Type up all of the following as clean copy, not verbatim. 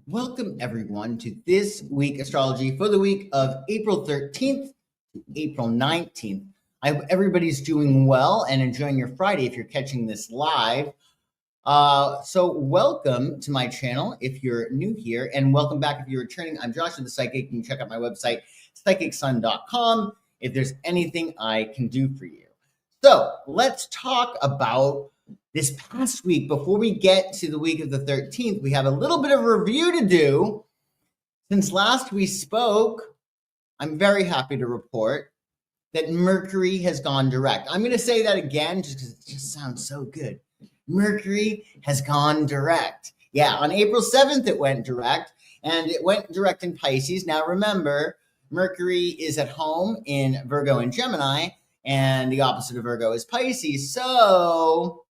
Welcome everyone to this week astrology for the week of April 13th to April 19th. I hope everybody's doing well and enjoying your Friday if you're catching this live. So welcome to my channel if you're new here, and welcome back if you're returning. I'm Joshua the Psychic. You can check out my website, psychicsun.com, if there's anything I can do for you. So let's talk about this past week. Before we get to the week of the 13th, we have a little bit of a review to do. Since last we spoke, I'm very happy to report that Mercury has gone direct. I'm going to say that again just because it just sounds so good. Mercury has gone direct. Yeah, on April 7th, it went direct, and it went direct in Pisces. Now, remember, Mercury is at home in Virgo and Gemini, and the opposite of Virgo is Pisces. So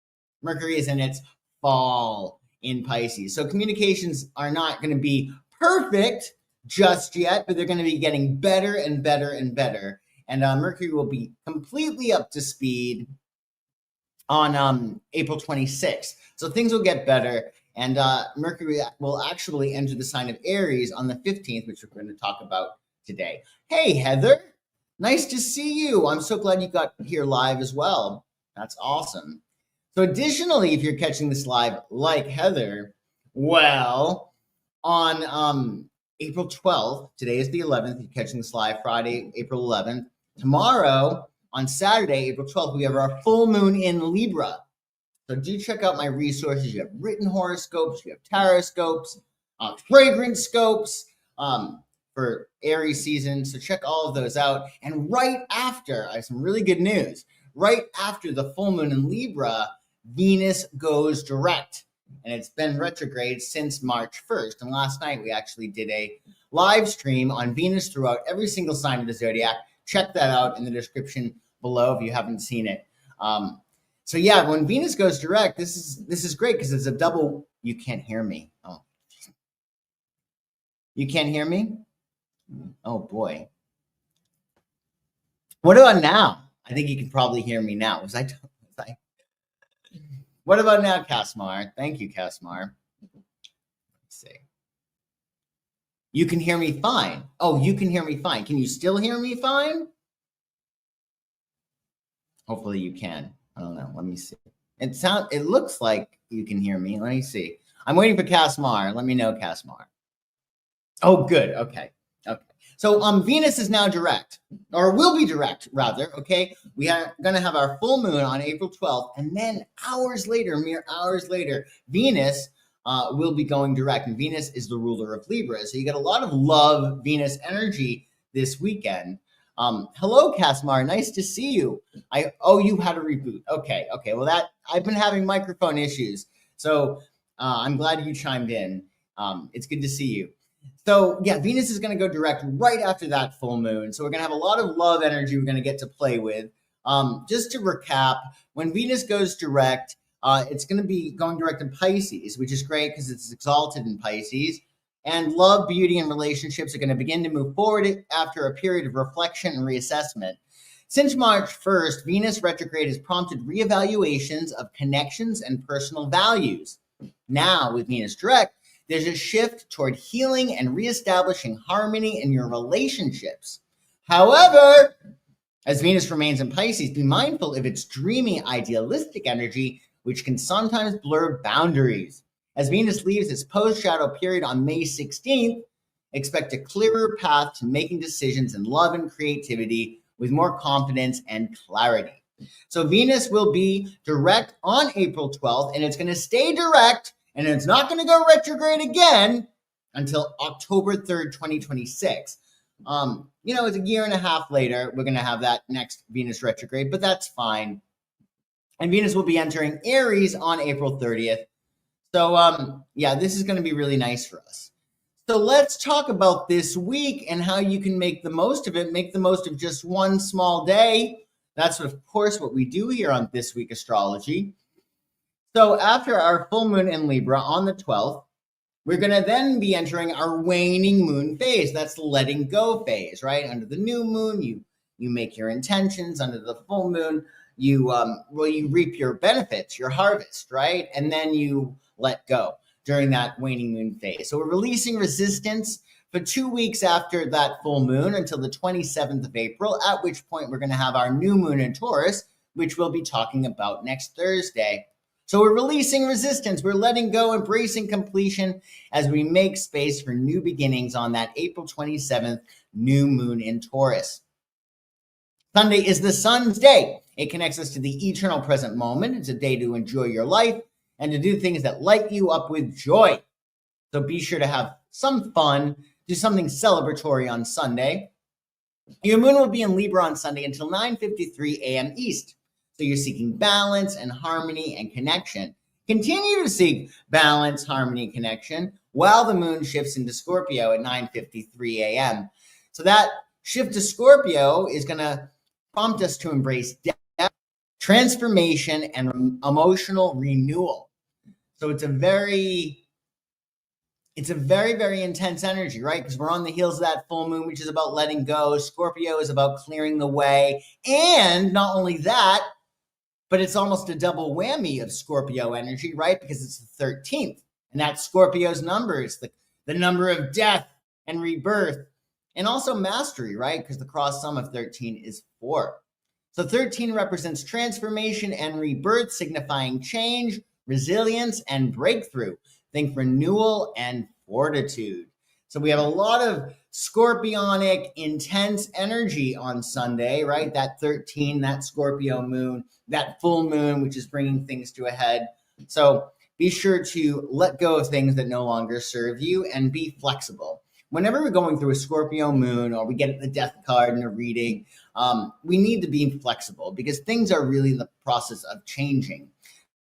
Mercury is in its fall in Pisces. So communications are not going to be perfect just yet, but they're going to be getting better and better and better. And Mercury will be completely up to speed on April 26th. So things will get better. And Mercury will actually enter the sign of Aries on the 15th, which we're going to talk about today. Hey, Heather. Nice to see you. I'm so glad you got here live as well. That's awesome. So additionally, if you're catching this live like Heather, well, on April 12th, today is the 11th, you're catching this live Friday, April 11th. Tomorrow, on Saturday, April 12th, we have our full moon in Libra. So do check out my resources. You have written horoscopes, you have tarot scopes, fragrance scopes for Aries season. So check all of those out. And right after, I have some really good news. Right after the full moon in Libra, Venus goes direct, and it's been retrograde since March 1st. And last night we actually did a live stream on Venus throughout every single sign of the zodiac. Check that out in the description below if you haven't seen it. So yeah, when Venus goes direct, this is great because it's a double. You can't hear me. Oh, you can't hear me? Oh boy. What about now? I think you can probably hear me now. What about now, Casmar? Thank you, Casmar. Let's see. You can hear me fine. Oh, you can hear me fine. Can you still hear me fine? Hopefully you can. I don't know. Let me see. It looks like you can hear me. Let me see. I'm waiting for Casmar. Let me know, Casmar. Oh, good. Okay. So Venus is now direct, or will be direct, rather, okay? We are going to have our full moon on April 12th, and then mere hours later, Venus will be going direct, and Venus is the ruler of Libra. So you get a lot of love Venus energy this weekend. Hello, Casmar. Nice to see you. You had a reboot. Okay. Well, I've been having microphone issues, so I'm glad you chimed in. It's good to see you. So yeah, Venus is going to go direct right after that full moon. So we're going to have a lot of love energy we're going to get to play with. Just to recap, when Venus goes direct, it's going to be going direct in Pisces, which is great because it's exalted in Pisces. And love, beauty, and relationships are going to begin to move forward after a period of reflection and reassessment. Since March 1st, Venus retrograde has prompted reevaluations of connections and personal values. Now, with Venus direct, there's a shift toward healing and reestablishing harmony in your relationships. However, as Venus remains in Pisces, be mindful of its dreamy, idealistic energy, which can sometimes blur boundaries. As Venus leaves its post-shadow period on May 16th, expect a clearer path to making decisions in love and creativity with more confidence and clarity. So Venus will be direct on April 12th, and it's going to stay direct, and it's not going to go retrograde again until October 3rd, 2026. It's a year and a half later, we're going to have that next Venus retrograde, but that's fine. And Venus will be entering Aries on April 30th. So, this is going to be really nice for us. So let's talk about this week and how you can make the most of it, make the most of just one small day. That's, of course, what we do here on This Week Astrology. So after our full moon in Libra on the 12th, we're going to then be entering our waning moon phase. That's the letting go phase, right? Under the new moon, you make your intentions. Under the full moon, you reap your benefits, your harvest, right? And then you let go. during that waning moon phase. So we're releasing resistance for 2 weeks after that full moon until the 27th of April, at which point we're going to have our new moon in Taurus, which we'll be talking about next Thursday. So we're releasing resistance. We're letting go, embracing completion as we make space for new beginnings on that April 27th new moon in Taurus. Sunday is the sun's day. It connects us to the eternal present moment. It's a day to enjoy your life and to do things that light you up with joy. So be sure to have some fun, do something celebratory on Sunday. Your moon will be in Libra on Sunday until 9:53 a.m. East. So you're seeking balance and harmony and connection. Continue to seek balance, harmony, and connection while the moon shifts into Scorpio at 9:53 a.m. So that shift to Scorpio is going to prompt us to embrace depth, transformation, and emotional renewal. So it's a very, very intense energy, right? Because we're on the heels of that full moon, which is about letting go. Scorpio is about clearing the way. And not only that, but it's almost a double whammy of Scorpio energy, right? Because it's the 13th. And that's Scorpio's number. It's the number of death and rebirth. And also mastery, right? Because the cross sum of 13 is 4. So 13 represents transformation and rebirth, signifying change, resilience, and breakthrough. Think renewal and fortitude. So we have a lot of scorpionic, intense energy on Sunday, right? That 13, that Scorpio moon, that full moon, which is bringing things to a head. So be sure to let go of things that no longer serve you and be flexible. Whenever we're going through a Scorpio moon or we get the death card in a reading, we need to be flexible because things are really in the process of changing.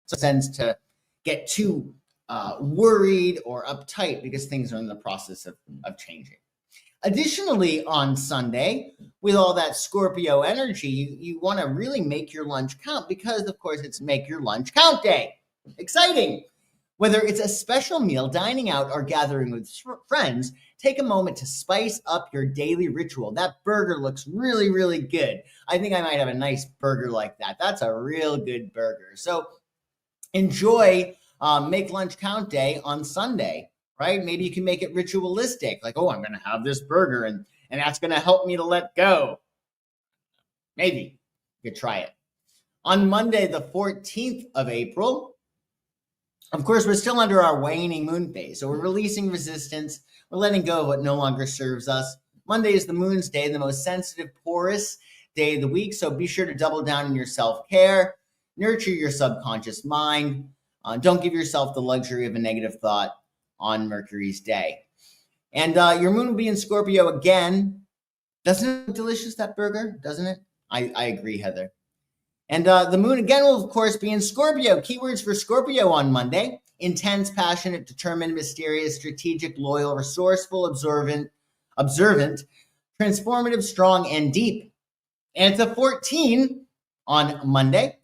So it tends to get too worried or uptight because things are in the process of changing. Additionally, on Sunday, with all that Scorpio energy, you want to really make your lunch count because, of course, it's Make Your Lunch Count Day. Exciting. Whether it's a special meal, dining out, or gathering with friends, take a moment to spice up your daily ritual. That burger looks really, really good. I think I might have a nice burger like that. That's a real good burger. So enjoy Make Lunch Count Day on Sunday, right? Maybe you can make it ritualistic, like, oh, I'm going to have this burger and that's going to help me to let go. Maybe you could try it. On Monday, the 14th of April, of course, we're still under our waning moon phase. So we're releasing resistance. We're letting go of what no longer serves us. Monday is the moon's day, the most sensitive, porous day of the week. So be sure to double down on your self-care, nurture your subconscious mind. Don't give yourself the luxury of a negative thought on Mercury's day. And your moon will be in Scorpio again. Doesn't it look delicious, that burger? Doesn't it? I agree, Heather. And the moon again will, of course, be in Scorpio. Keywords for Scorpio on Monday: intense, passionate, determined, mysterious, strategic, loyal, resourceful, observant, transformative, strong, and deep. And it's a 14 on Monday.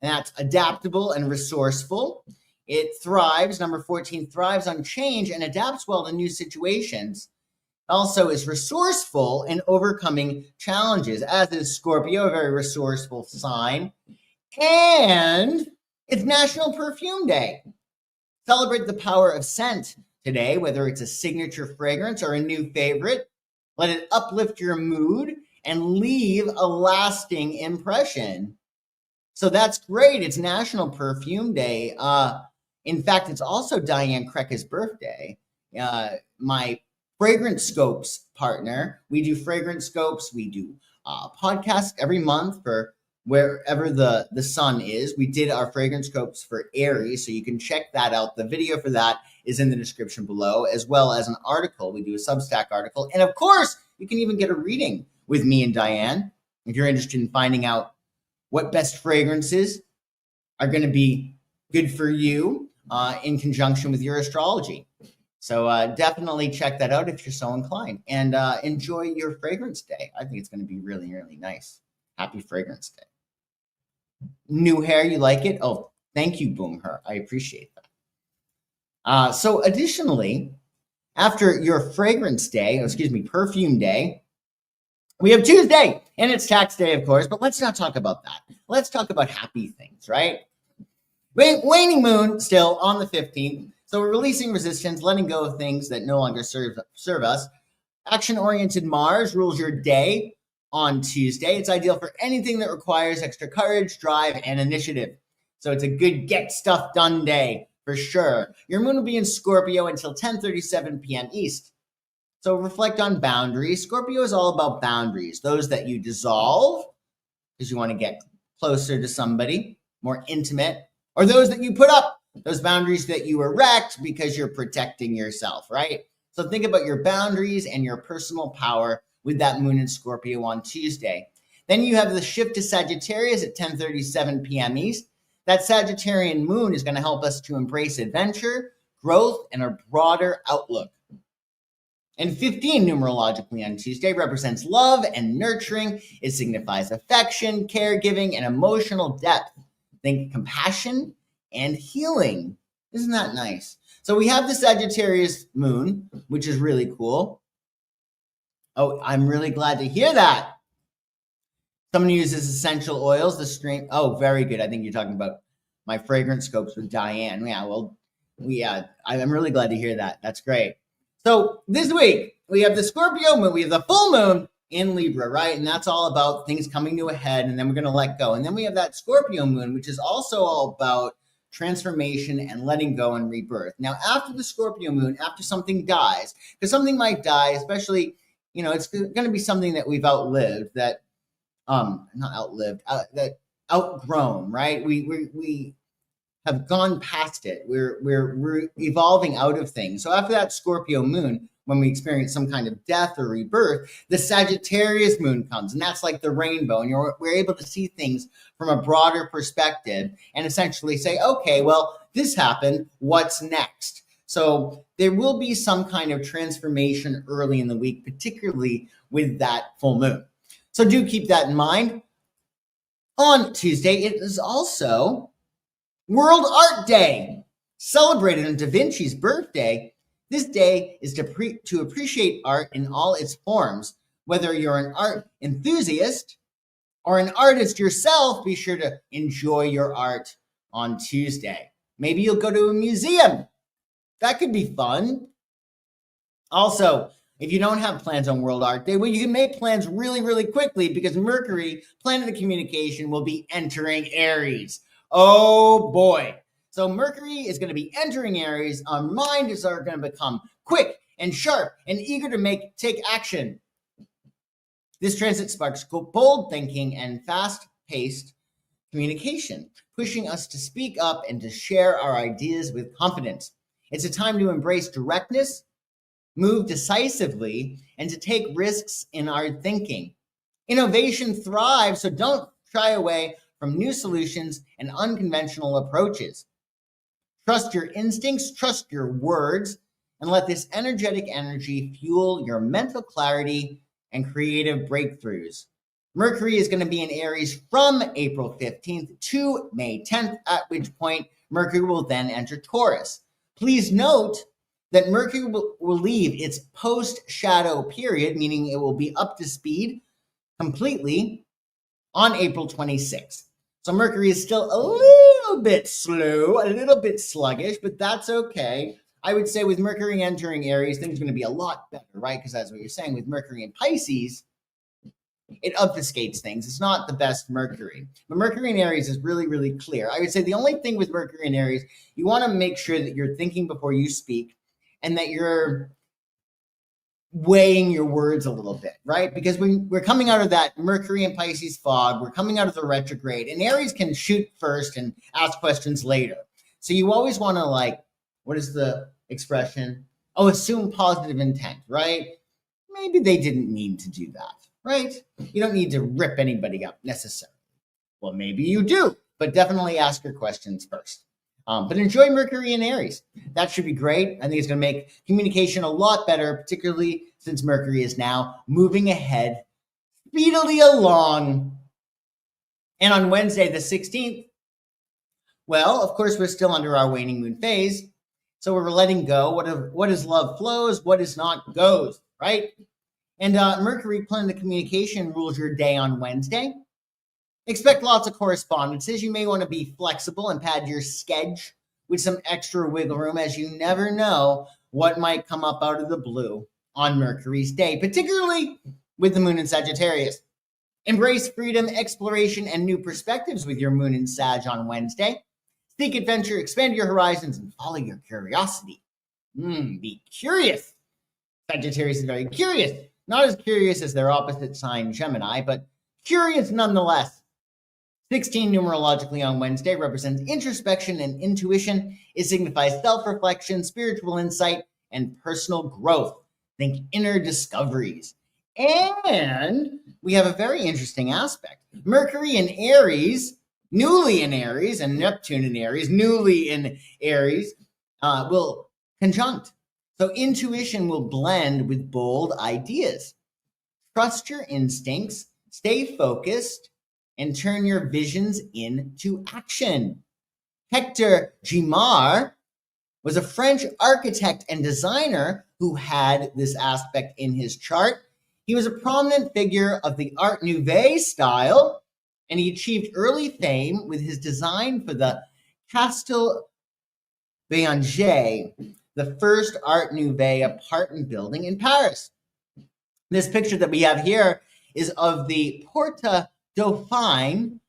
And that's adaptable and resourceful. It thrives, number 14 thrives on change and adapts well to new situations. Also is resourceful in overcoming challenges, as is Scorpio, a very resourceful sign. And it's National Perfume Day. Celebrate the power of scent today, whether it's a signature fragrance or a new favorite. Let it uplift your mood and leave a lasting impression. So that's great. It's National Perfume Day. In fact, it's also Diane Krekka's birthday. My Fragrance Scopes partner. We do Fragrance Scopes. We do podcasts every month for wherever the sun is. We did our Fragrance Scopes for Aries, so you can check that out. The video for that is in the description below, as well as an article. We do a Substack article. And of course, you can even get a reading with me and Diane if you're interested in finding out what best fragrances are going to be good for you in conjunction with your astrology. So definitely check that out if you're so inclined, and enjoy your fragrance day. I think it's going to be really, really nice. Happy Fragrance Day. New hair, you like it? Oh, thank you, Boomher. I appreciate that. So additionally, after your fragrance day, perfume day, we have Tuesday, and it's tax day, of course, but let's not talk about that. Let's talk about happy things, right? Waning moon still on the 15th. So we're releasing resistance, letting go of things that no longer serve us. Action-oriented Mars rules your day on Tuesday. It's ideal for anything that requires extra courage, drive, and initiative. So it's a good get stuff done day for sure. Your moon will be in Scorpio until 10:37 p.m. East. So reflect on boundaries. Scorpio is all about boundaries, those that you dissolve because you want to get closer to somebody, more intimate, or those that you put up, those boundaries that you erect because you're protecting yourself, right? So think about your boundaries and your personal power with that moon in Scorpio on Tuesday. Then you have the shift to Sagittarius at 10:37 p.m. East. That Sagittarian moon is going to help us to embrace adventure, growth, and a broader outlook. And 15 numerologically on Tuesday represents love and nurturing. It signifies affection, caregiving, and emotional depth. Think compassion and healing. Isn't that nice? So we have the Sagittarius moon, which is really cool. Oh, I'm really glad to hear that. Someone uses essential oils, the stream. Oh, very good. I think you're talking about my fragrance scopes with Diane. Yeah, well, I'm really glad to hear that. That's great. So this week, we have the Scorpio moon, we have the full moon in Libra, right? And that's all about things coming to a head, and then we're going to let go. And then we have that Scorpio moon, which is also all about transformation and letting go and rebirth. Now, after the Scorpio moon, after something dies, because something might die, especially, it's going to be something that we've outlived, that, not outlived, that outgrown, right? We have gone past it. We're evolving out of things. So after that Scorpio moon, when we experience some kind of death or rebirth, the Sagittarius moon comes, and that's like the rainbow. And we're able to see things from a broader perspective and essentially say, okay, well, this happened. What's next? So there will be some kind of transformation early in the week, particularly with that full moon. So do keep that in mind. On Tuesday, it is also World Art Day, celebrated on Da Vinci's birthday. This day is to appreciate art in all its forms. Whether you're an art enthusiast or an artist yourself, be sure to enjoy your art on Tuesday. Maybe you'll go to a museum. That could be fun. Also, if you don't have plans on World Art Day, well, you can make plans really, really quickly because Mercury, planet of communication, will be entering Aries. Oh boy. So Mercury is going to be entering Aries. Our minds are going to become quick and sharp and eager to take action. This transit sparks bold thinking and fast-paced communication, pushing us to speak up and to share our ideas with confidence. It's a time to embrace directness, move decisively, and to take risks in our thinking. Innovation thrives, so don't shy away from new solutions and unconventional approaches. Trust your instincts, trust your words, and let this energetic energy fuel your mental clarity and creative breakthroughs. Mercury is going to be in Aries from April 15th to May 10th, at which point Mercury will then enter Taurus. Please note that Mercury will leave its post-shadow period, meaning it will be up to speed completely on April 26th. So Mercury is still a little bit slow, a little bit sluggish, but that's okay. I would say with Mercury entering Aries, things are going to be a lot better, right? Because that's what you're saying with Mercury in Pisces, it obfuscates things. It's not the best Mercury. But Mercury in Aries is really, really clear. I would say the only thing with Mercury in Aries, you want to make sure that you're thinking before you speak and that you're weighing your words a little bit, right? Because we're coming out of that Mercury and Pisces fog. We're coming out of the retrograde, and Aries can shoot first and ask questions later. So you always want to what is the expression? Oh, assume positive intent, right? Maybe they didn't mean to do that, right? You don't need to rip anybody up necessarily. Well, maybe you do, but definitely ask your questions first. But enjoy Mercury in Aries. That should be great. I think it's going to make communication a lot better, particularly since Mercury is now moving ahead speedily along. And on Wednesday, the 16th, well, of course, we're still under our waning moon phase. So we're letting go. What is love flows, what is not goes, right? And Mercury, planet of communication, rules your day on Wednesday. Expect lots of correspondences. You may want to be flexible and pad your schedule with some extra wiggle room, as you never know what might come up out of the blue on Mercury's day, particularly with the moon in Sagittarius. Embrace freedom, exploration, and new perspectives with your moon in Sag on Wednesday. Seek adventure, expand your horizons, and follow your curiosity. Be curious. Sagittarius is very curious. Not as curious as their opposite sign, Gemini, but curious nonetheless. 16 numerologically on Wednesday represents introspection and intuition. It signifies self-reflection, spiritual insight, and personal growth. Think inner discoveries. And we have a very interesting aspect. Mercury in Aries, newly in Aries, and Neptune in Aries, newly in Aries, will conjunct. So intuition will blend with bold ideas. Trust your instincts, stay focused, and turn your visions into action. Hector Guimard was a French architect and designer who had this aspect in his chart. He was a prominent figure of the Art Nouveau style, and he achieved early fame with his design for the Castel Bellanger, the first Art Nouveau apartment building in Paris. This picture that we have here is of the Porte Dauphine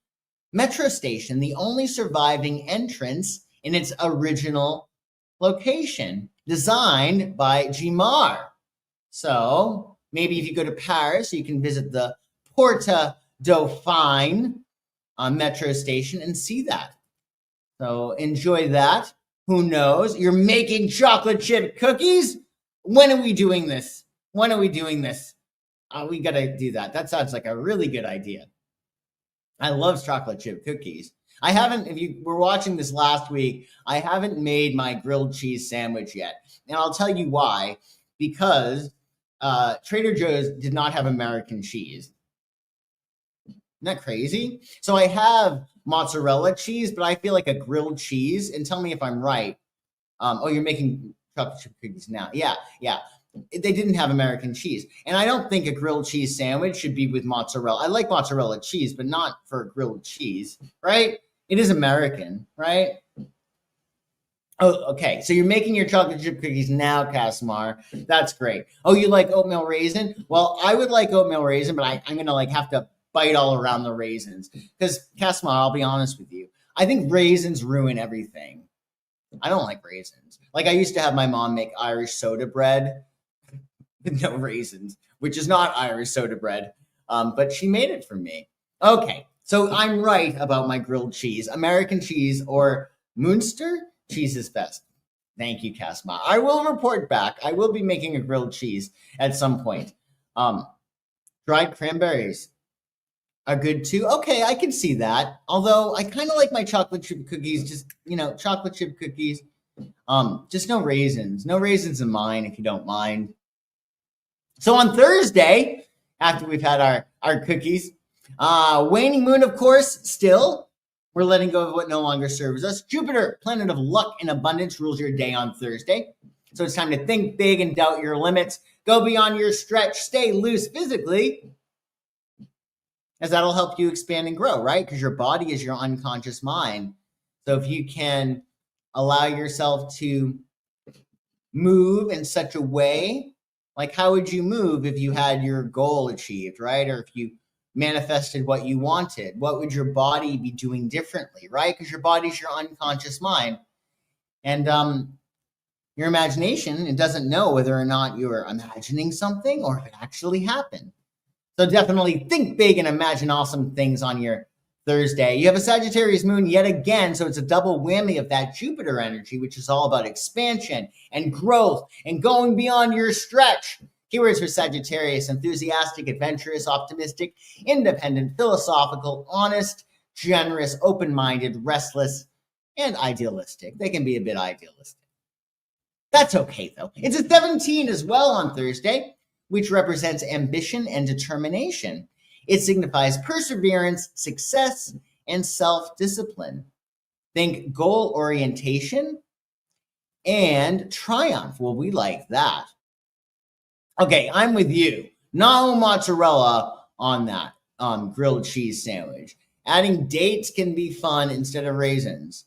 metro station, the only surviving entrance in its original location, designed by Guimard. So maybe if you go to Paris, you can visit the Porte Dauphine metro station and see that. So enjoy that. Who knows? You're making chocolate chip cookies? When are we doing this? When are we doing this? We got to do that. That sounds like a really good idea. I love chocolate chip cookies. I haven't, if you were watching this last week, I haven't made my grilled cheese sandwich yet. And I'll tell you why. Because Trader Joe's did not have American cheese. Isn't that crazy? So I have mozzarella cheese, but I feel like a grilled cheese. And tell me if I'm right. You're making chocolate chip cookies now. Yeah. They didn't have American cheese. And I don't think a grilled cheese sandwich should be with mozzarella. I like mozzarella cheese, but not for grilled cheese, right? It is American, right? Oh, okay. So you're making your chocolate chip cookies now, Casimar. That's great. Oh, you like oatmeal raisin? Well, I would like oatmeal raisin, but I'm going to have to bite all around the raisins. Because, Casimar, I'll be honest with you. I think raisins ruin everything. I don't like raisins. I used to have my mom make Irish soda bread with no raisins, which is not Irish soda bread, but she made it for me. Okay, so I'm right about my grilled cheese. American cheese or Munster cheese is best. Thank you, Casma. I will report back. I will be making a grilled cheese at some point. Dried cranberries are good too. Okay, I can see that. Although I kind of like my chocolate chip cookies, just, chocolate chip cookies. Just no raisins. No raisins in mine, if you don't mind. So on Thursday, after we've had our cookies, waning moon, of course, still, we're letting go of what no longer serves us. Jupiter, planet of luck and abundance, rules your day on Thursday. So it's time to think big and doubt your limits. Go beyond your stretch. Stay loose physically, as that'll help you expand and grow, right? Because your body is your unconscious mind. So if you can allow yourself to move in such a way, how would you move if you had your goal achieved, right? Or if you manifested what you wanted, what would your body be doing differently, right? Because your body's your unconscious mind. And your imagination, it doesn't know whether or not you're imagining something or if it actually happened. So definitely think big and imagine awesome things on your Thursday. You have a Sagittarius moon yet again, so it's a double whammy of that Jupiter energy, which is all about expansion and growth and going beyond your stretch. Keywords for Sagittarius: enthusiastic, adventurous, optimistic, independent, philosophical, honest, generous, open-minded, restless, and idealistic. They can be a bit idealistic. That's okay, though. It's a 17 as well on Thursday, which represents ambition and determination. It signifies perseverance, success, and self-discipline. Think goal orientation and triumph. Well, we like that. Okay, I'm with you. No mozzarella on that grilled cheese sandwich. Adding dates can be fun instead of raisins.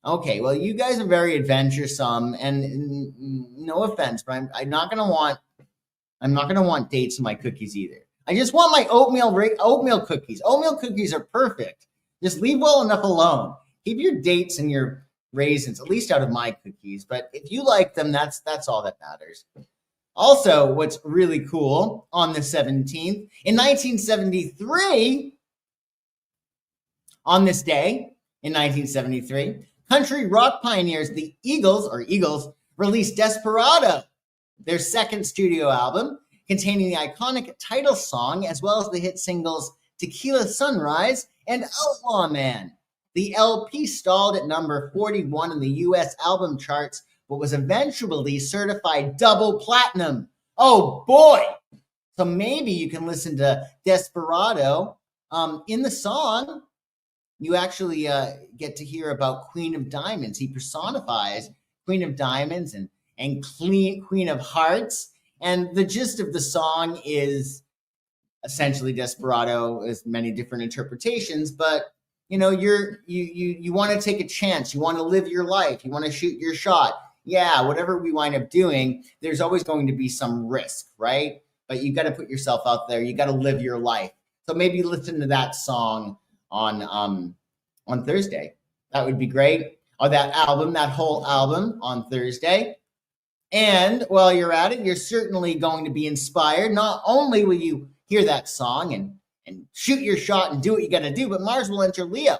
Okay, well, you guys are very adventuresome, and no offense, but I'm not gonna want dates in my cookies either. I just want my oatmeal cookies. Oatmeal cookies are perfect. Just leave well enough alone. Keep your dates and your raisins at least out of my cookies. But if you like them, that's all that matters. Also, what's really cool on the 17th in 1973, on this day in 1973, country rock pioneers the Eagles released Desperado, their second studio album, containing the iconic title song as well as the hit singles Tequila Sunrise and Outlaw Man. The LP stalled at number 41 in the US album charts, but was eventually certified double platinum. Oh boy! So maybe you can listen to Desperado. In the song, you actually get to hear about Queen of Diamonds. He personifies Queen of Diamonds and Queen of Hearts. And the gist of the song is essentially Desperado, as many different interpretations, but you know, you want to take a chance, you want to live your life, you want to shoot your shot. Yeah, whatever we wind up doing, there's always going to be some risk, right? But you got to put yourself out there, you got to live your life. So maybe listen to that song on Thursday. That would be great. Or that whole album on Thursday. And while you're at it, you're certainly going to be inspired. Not only will you hear that song and shoot your shot and do what you got to do, but Mars will enter Leo.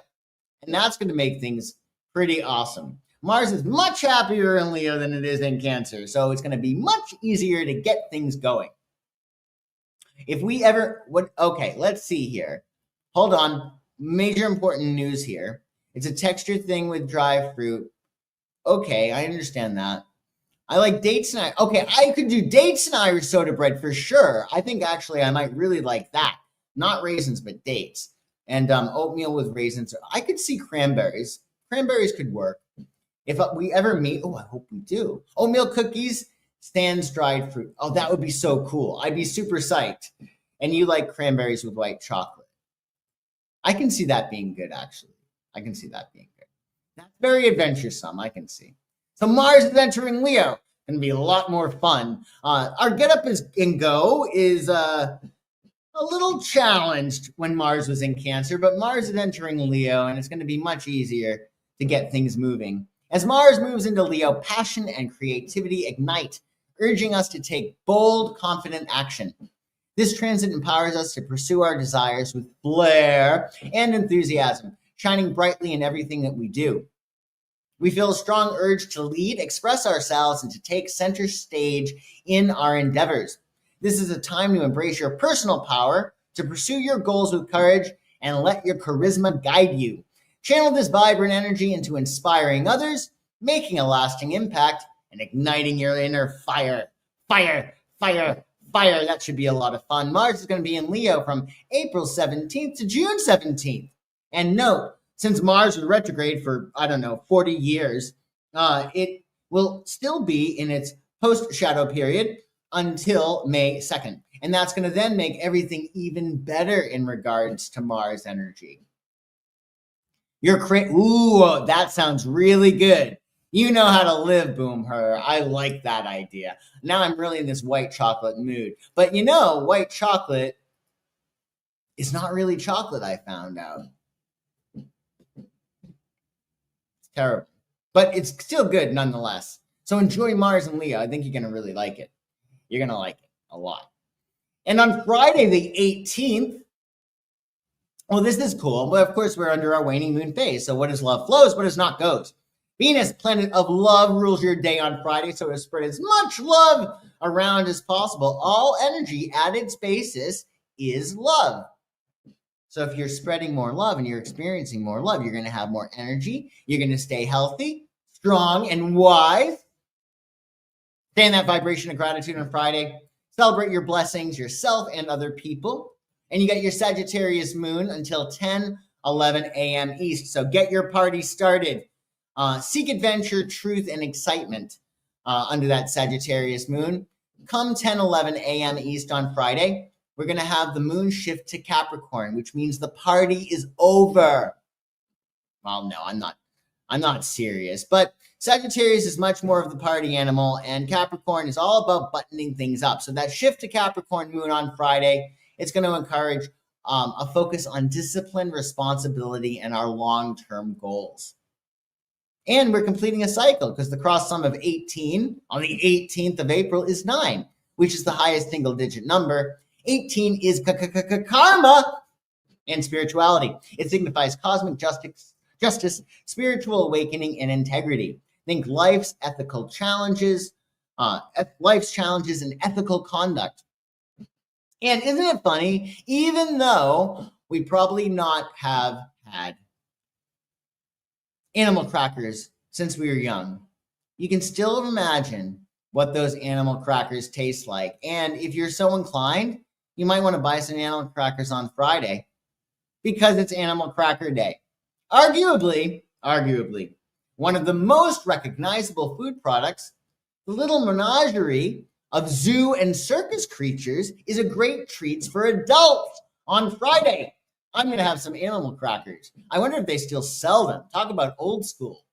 And that's going to make things pretty awesome. Mars is much happier in Leo than it is in Cancer. So it's going to be much easier to get things going. If we ever would, okay, let's see here. Hold on. Major important news here. It's a texture thing with dry fruit. Okay, I understand that. I like dates and okay, I could do dates and Irish soda bread for sure. I think actually I might really like that. Not raisins, but dates. And oatmeal with raisins. I could see cranberries. Cranberries could work. If we ever meet, I hope we do. Oatmeal cookies, Stan's dried fruit. Oh, that would be so cool. I'd be super psyched. And you like cranberries with white chocolate. I can see that being good, actually. I can see that being good. That's very adventuresome, I can see. So Mars is entering Leo. Going to be a lot more fun. Our get up and go is a little challenged when Mars was in Cancer, but Mars is entering Leo, and it's going to be much easier to get things moving. As Mars moves into Leo, passion and creativity ignite, urging us to take bold, confident action. This transit empowers us to pursue our desires with flair and enthusiasm, shining brightly in everything that we do. We feel a strong urge to lead, express ourselves, and to take center stage in our endeavors. This is a time to embrace your personal power, to pursue your goals with courage, and let your charisma guide you. Channel this vibrant energy into inspiring others, making a lasting impact, and igniting your inner fire. Fire, fire, fire. That should be a lot of fun. Mars is going to be in Leo from April 17th to June 17th. And note, since Mars was retrograde for, 40 years, it will still be in its post-shadow period until May 2nd. And that's going to then make everything even better in regards to Mars energy. Ooh, that sounds really good. You know how to live, Boom Her. I like that idea. Now I'm really in this white chocolate mood. But white chocolate is not really chocolate, I found out. Terrible, but it's still good nonetheless. So enjoy Mars and Leo. I think you're going to really like it. You're going to like it a lot. And on Friday, the 18th, well, this is cool, but of course we're under our waning moon phase. So what is love flows, what is not goes. Venus, planet of love, rules your day on Friday, so to spread as much love around as possible. All energy at its basis is love. So if you're spreading more love and you're experiencing more love, you're going to have more energy. You're going to stay healthy, strong, and wise. Stay in that vibration of gratitude on Friday. Celebrate your blessings, yourself and other people. And you got your Sagittarius moon until 10:11 a.m. East. So get your party started. Seek adventure, truth, and excitement under that Sagittarius moon. Come 10:11 a.m. East on Friday, we're going to have the moon shift to Capricorn, which means the party is over. Well, no, I'm not I'm not serious, but Sagittarius is much more of the party animal, and Capricorn is all about buttoning things up. So that shift to Capricorn moon on Friday, it's going to encourage a focus on discipline, responsibility, and our long-term goals. And we're completing a cycle because the cross sum of 18 on the 18th of April is 9, which is the highest single-digit number. 18 is karma and spirituality. It signifies cosmic justice, spiritual awakening, and integrity. Think life's ethical challenges, life's challenges and ethical conduct. And isn't it funny, even though we probably not have had animal crackers since we were young, you can still imagine what those animal crackers taste like. And if you're so inclined, you might want to buy some animal crackers on Friday because it's Animal Cracker Day. Arguably, one of the most recognizable food products, the little menagerie of zoo and circus creatures, is a great treat for adults on Friday. I'm going to have some animal crackers. I wonder if they still sell them. Talk about old school.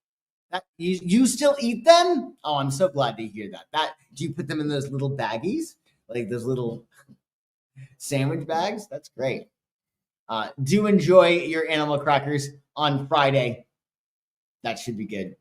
You still eat them? Oh, I'm so glad to hear that. Do you put them in those little baggies? Like those little sandwich bags? That's great. Do enjoy your animal crackers on Friday. That should be good.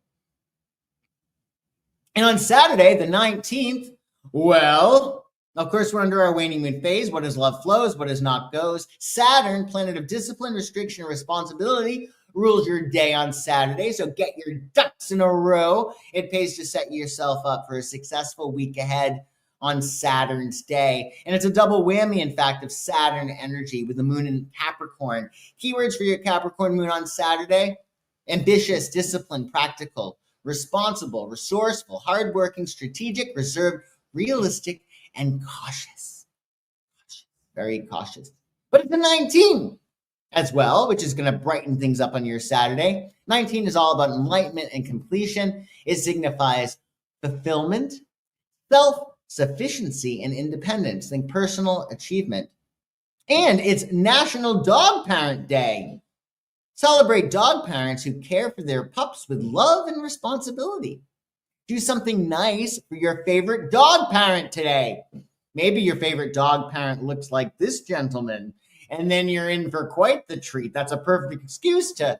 And on Saturday, the 19th, well, of course, we're under our waning moon phase. What is love flows, what is not goes. Saturn, planet of discipline, restriction, and responsibility, rules your day on Saturday. So get your ducks in a row. It pays to set yourself up for a successful week ahead on Saturn's day. And it's a double whammy, in fact, of Saturn energy with the moon in Capricorn. Keywords for your Capricorn moon on Saturday: ambitious, disciplined, practical, responsible, resourceful, hardworking, strategic, reserved, realistic, and cautious. Very cautious. But it's a 19 as well, which is going to brighten things up on your Saturday. 19 is all about enlightenment and completion. It signifies fulfillment, self-sufficiency, and independence. Think personal achievement. And it's National Dog Parent Day. Celebrate dog parents who care for their pups with love and responsibility. Do something nice for your favorite dog parent today. Maybe your favorite dog parent looks like this gentleman, and then you're in for quite the treat. That's a perfect excuse to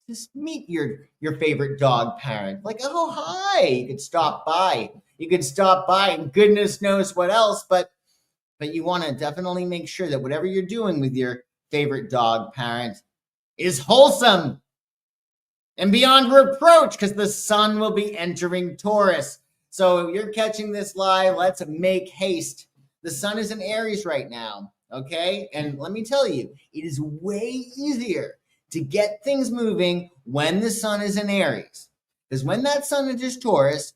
just meet your favorite dog parent. Like, oh, hi, you could stop by. And goodness knows what else, but you want to definitely make sure that whatever you're doing with your favorite dog parent is wholesome and beyond reproach, because the sun will be entering Taurus. So if you're catching this live, let's make haste. The sun is in Aries right now, okay? And let me tell you, it is way easier to get things moving when the sun is in Aries. Because when that sun enters Taurus,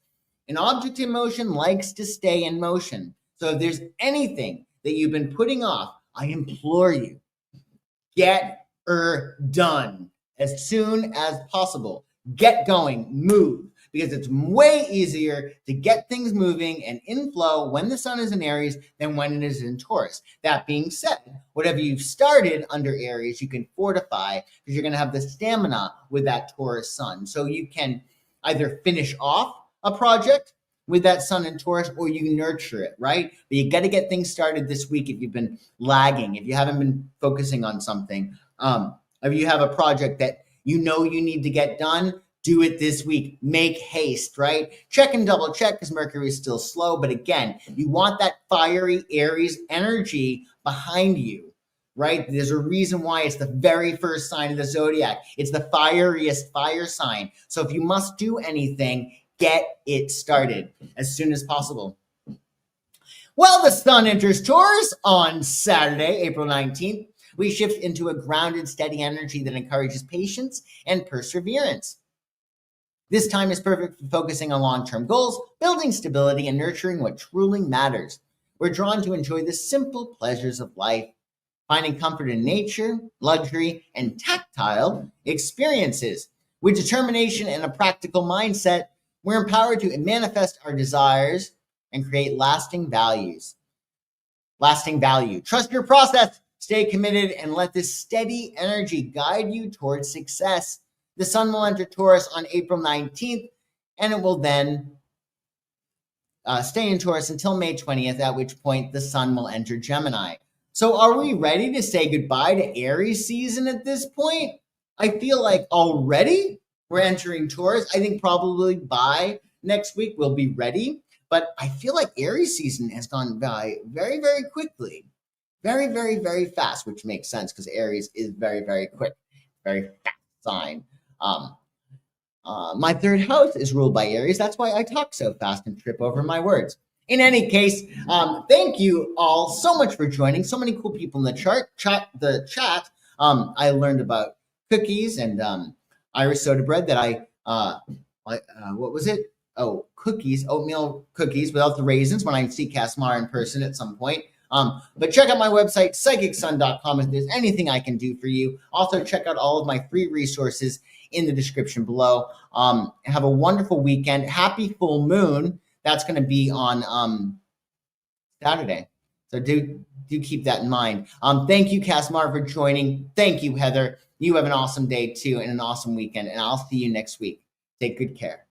an object in motion likes to stay in motion. So if there's anything that you've been putting off, I implore you, get done as soon as possible. Get going, move, because it's way easier to get things moving and in flow when the sun is in Aries than when it is in Taurus. That being said, whatever you've started under Aries, you can fortify because you're going to have the stamina with that Taurus sun. So you can either finish off a project with that sun in Taurus, or you nurture it, right? But you got to get things started this week if you've been lagging, if you haven't been focusing on something. If you have a project that you know you need to get done, do it this week. Make haste, right? Check and double check because Mercury is still slow. But again, you want that fiery Aries energy behind you, right? There's a reason why it's the very first sign of the zodiac. It's the fieriest fire sign. So if you must do anything, get it started as soon as possible. Well, the sun enters Taurus on Saturday, April 19th. We shift into a grounded, steady energy that encourages patience and perseverance. This time is perfect for focusing on long-term goals, building stability, and nurturing what truly matters. We're drawn to enjoy the simple pleasures of life, finding comfort in nature, luxury, and tactile experiences. With determination and a practical mindset, we're empowered to manifest our desires and create lasting value. Trust your process. Stay committed and let this steady energy guide you towards success. The sun will enter Taurus on April 19th, and it will then stay in Taurus until May 20th, at which point the sun will enter Gemini. So are we ready to say goodbye to Aries season at this point? I feel like already we're entering Taurus. I think probably by next week we'll be ready. But I feel like Aries season has gone by very, very quickly. Very, very, very fast, which makes sense because Aries is very, very quick, very fast sign. My third house is ruled by Aries. That's why I talk so fast and trip over my words. In any case, thank you all so much for joining. So many cool people in the chat. I learned about cookies and Irish soda bread that what was it? Oh, cookies, oatmeal cookies without the raisins when I see Casmar in person at some point. But check out my website, psychicsun.com, if there's anything I can do for you. Also, check out all of my free resources in the description below. Have a wonderful weekend. Happy full moon. That's going to be on Saturday. So do keep that in mind. Thank you, Casmar, for joining. Thank you, Heather. You have an awesome day too and an awesome weekend. And I'll see you next week. Take good care.